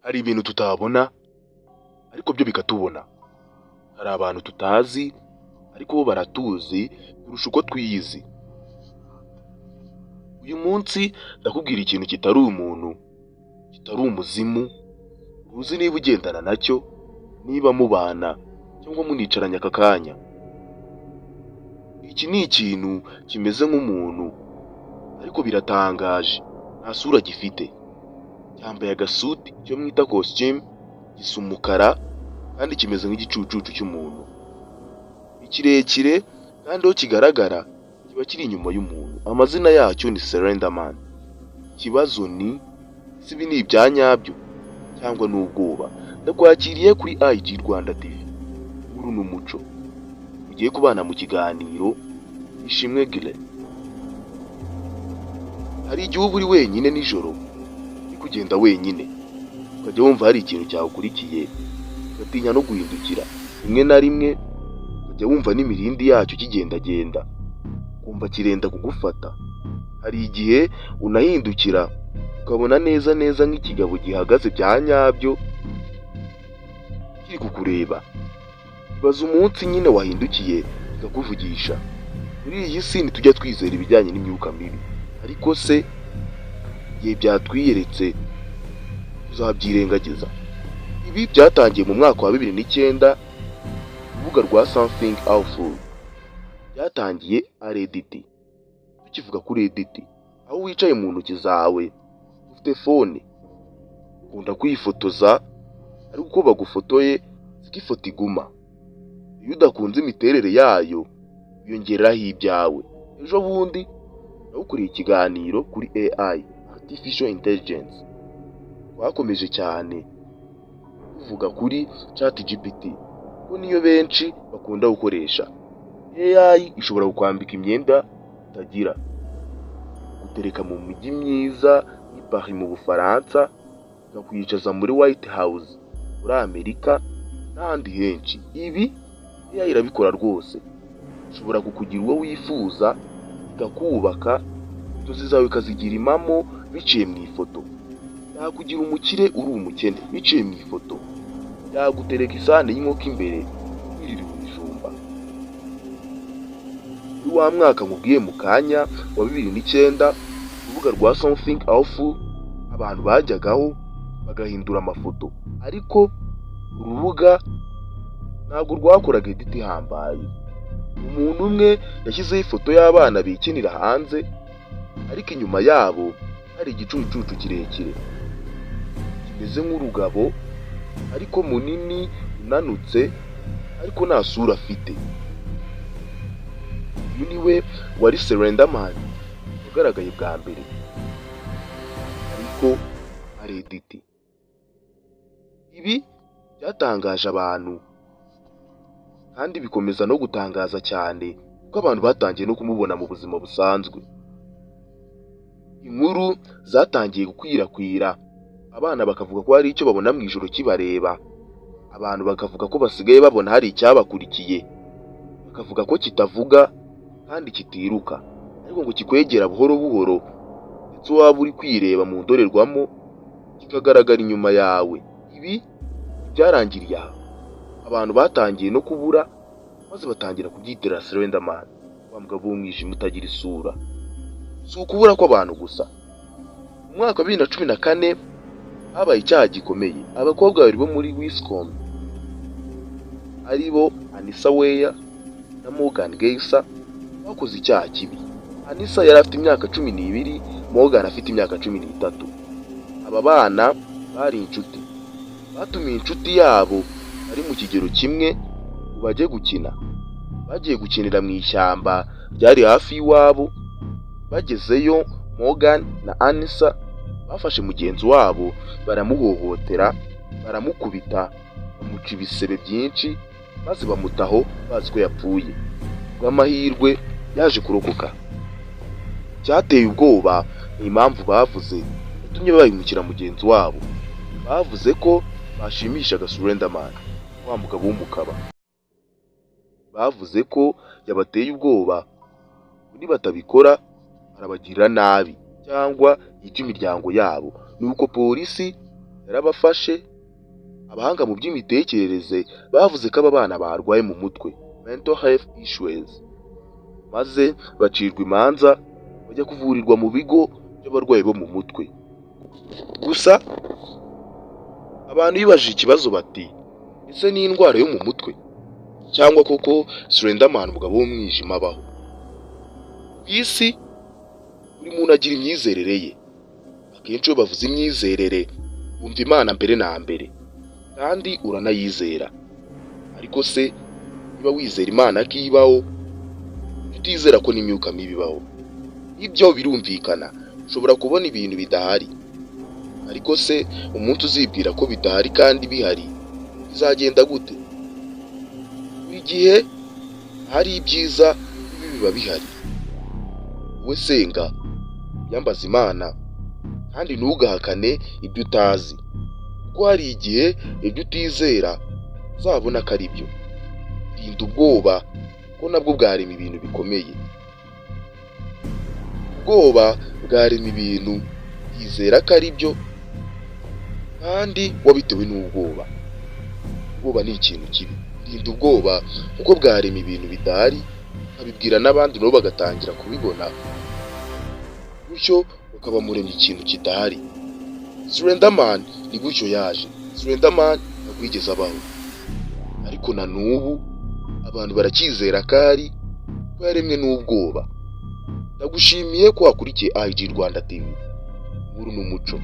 Hari ibintu tutabona ariko byo bikatubona. Hari abantu tutazi ariko bo baratuzi kurusha uko twiyizi. Uyu munsi ndakubwira ikintu kitari umuntu, kitari umuzimu, uzi niba ugendana nacyo, niba mubana cyangwa municaranye aka kanya. Iki ni ikintu kimeze nk'umuntu ariko biratangaje, nta sura gifite. Cyambaye agasuti cyo mwita costume, gisa umukara kandi kimeze nk'igicucucu cy'umuntu. Ni kirekire kandi aho kigaragara kiba kiri inyuma y'umuntu. Amazina yacyo ni Slenderman. Ikibazo ni ese ibi ni ibya nyabyo cyangwa ni ubwoba? Ndakwakiriye kuri IG Rwanda TV. Uru ni umuco. Ugiye kubana mu kiganiro Ishimwe Gile. Hari igihe uba uri wenyine nijoro, uri kugenda wenyine, ukajya wumva hari ikintu cyawukurikiye, ugatinya no guhindukira. Rimwe na rimwe ukajya wumva n'imirindi yacyo kigendagenda, ukumva kirenda kugufata. Hari igihe unahindukira ukabona neza neza nk'ikigabo gihagaze bya nyabyo kiri kukureba. Baza umunsi nyine wahindukiye kikakuvugisha. Muri iyi si ntitujya twizera ibijyanye n'imyuka mibi, ariko se igihe byatwiyeretse tuzabyirengagiza? Ibi byatangiye mu mwaka wa 2009. Urubuga rwa Something Awful byatangiye ari Reddit. Tukivuga kuri Reddit, aho wicaye mu ntoki zawe ufite fone, ukunda kwifotoza ariko uko bagufotoye siko ifoto iguma. Iyo udakunze imiterere yayo wiyongeraho ibyawe. Ejo bundi nawukuriye ikiganiro kuri AI, Artificial Intelligence. Twakomeje cyane tuvuga kuri ChatGPT, ko niyo benshi bakunda gukoresha. AI ishobora kukwambika imyenda utagira, gutereka mu mijyi myiza nk'i Paris mu Bufaransa, ikakwicaza muri White House muri Amerika n'ahandi henshi. Ibi AI irabikora rwose. Ishobora kukugira uwo wifuza, ikakubaka, inzozi zawe ikazigira impamo biciye mu ifoto. Yakugira umukire uri umukene biciye mu ifoto. Yagutereka isahani y'inkoko imbere wiririwe ibijumba. Muri wa mwaka nkubwiye mu kanya wa 2009, urubuga rwa Something Awful abantu bajyagaho bagahindura amafoto, ariko urubuga ntabwo rwakoraga edit ihambaye. Umuntu umwe yashyizeho ifoto y'abana bikinira hanze, ariko inyuma yabo hari igicucucu kirekire kimeze nk'urugabo ariko munini, unanutse, ariko nta sura afite. Uyu niwe wari Slenderman wagaragaye bwa mbere, ariko ari Reddit. Ibi byatangaje abantu kandi bikomeza no gutangaza cyane kuko abantu batangiye no kumubona mu buzima busanzwe. Inkuru zatangiye gukwirakwira, abana bakavuga ko hari icyo babona mu ijoro kibareba, abantu bakavuga ko basigaye babona hari icyabakurikiye, bakavuga ko kitavuga kandi kitiruka, ariko ngo kikwegera buhoro buhoro, ndetse waba uri kwireba mu ndorerwamo kikagaragara inyuma yawe. Ibi byarangiriye aha. Abantu batangiye no kubura, maze batangira kubyitira Slenderman, wa mugabo w'umwijima utagira isura. Si ukubura kw'abantu gusa. Mu mwaka wa 2014 habaye icyaha gikomeye. Abakobwa babiri bo muri Wisconsin, aribo Anissa Weier na Morgan Geisler, bakoze icyaha kibi. Anissa yari afite imyaka 12, Morgan afite imyaka 13. Aba bana bari inshuti. Batumiye inshuti yabo ari mu kigero kimwe ngo bajye gukina. Bagiye gukinira mu ishyamba ryari hafi y'iwabo. Bagezeyo, Morgan na Anissa bafashe mugenzi wabo baramuhohotera, baramukubita, bamuca ibisebe byinshi, maze bamutaho bazi ko yapfuye. Bw'amahirwe yaje kurokoka. Cyateye ubwoba ni impamvu bavuze yatumye babimukira mugenzi wabo. Bavuze ko bashimishaga Slenderman, wa mugabo w'umukaba. Bavuze ko yabateye ubwoba, undi batabikora arabagirira nabi cyangwa yica imiryango yabo. Nuko polisi yarabafashe. Abahanga mu by'imitekerereze bavuze ko aba bana barwaye mu mutwe, mental health issues, maze bacirwa imanza bajya kuvurirwa mu bigo by'abarwayi bo mu mutwe. Gusa abantu bibajije ikibazo bati, ese ni indwara yo mu mutwe cyangwa koko Slenderman umugabo w'umwijima abaho? Ku isi buri muntu agira imyizerere ye. Akenshi iyo bavuze imyizerere wumva Imana mbere na mbere kandi uranayizera. Ariko se niba wizera Imana ko ibaho, utizera ko n'imyuka mibi ibaho? Ibyo birumvikana, ushobora kubona ibintu bidahari. Ariko se umuntu uzibwira ko bidahari kandi bihari, bizagenda gute? Buri gihe hari ibyiza bibi biba bihari. Wowe senga, yambaza Imana, kandi ntugahakane ibyo utazi, kuko hari igihe ibyo utizera uzabona ko ari byo. Rinda ubwoba, ko nabwo bwarema ibintu bikomeye. Ubwoba bwarema ibintu, yizera ko ari byo kandi wabitewe n'ubwoba. Ubwoba ni ikintu kibi. Rinda ubwoba kuko bwarema ibintu bidahari, ukabibwira n'abandi nabo bagatangira kubibona, bityo ukaba muremye ikintu kidahari. Slenderman ni gutyo yaje. Slenderman ntabwo yigeze abaho, ariko na n'ubu abantu baracyizera ko ari ko yaremwe n'ubwoba. Ndagushimiye ko wakurikiye IG Rwanda TV, inkuru n'umuco.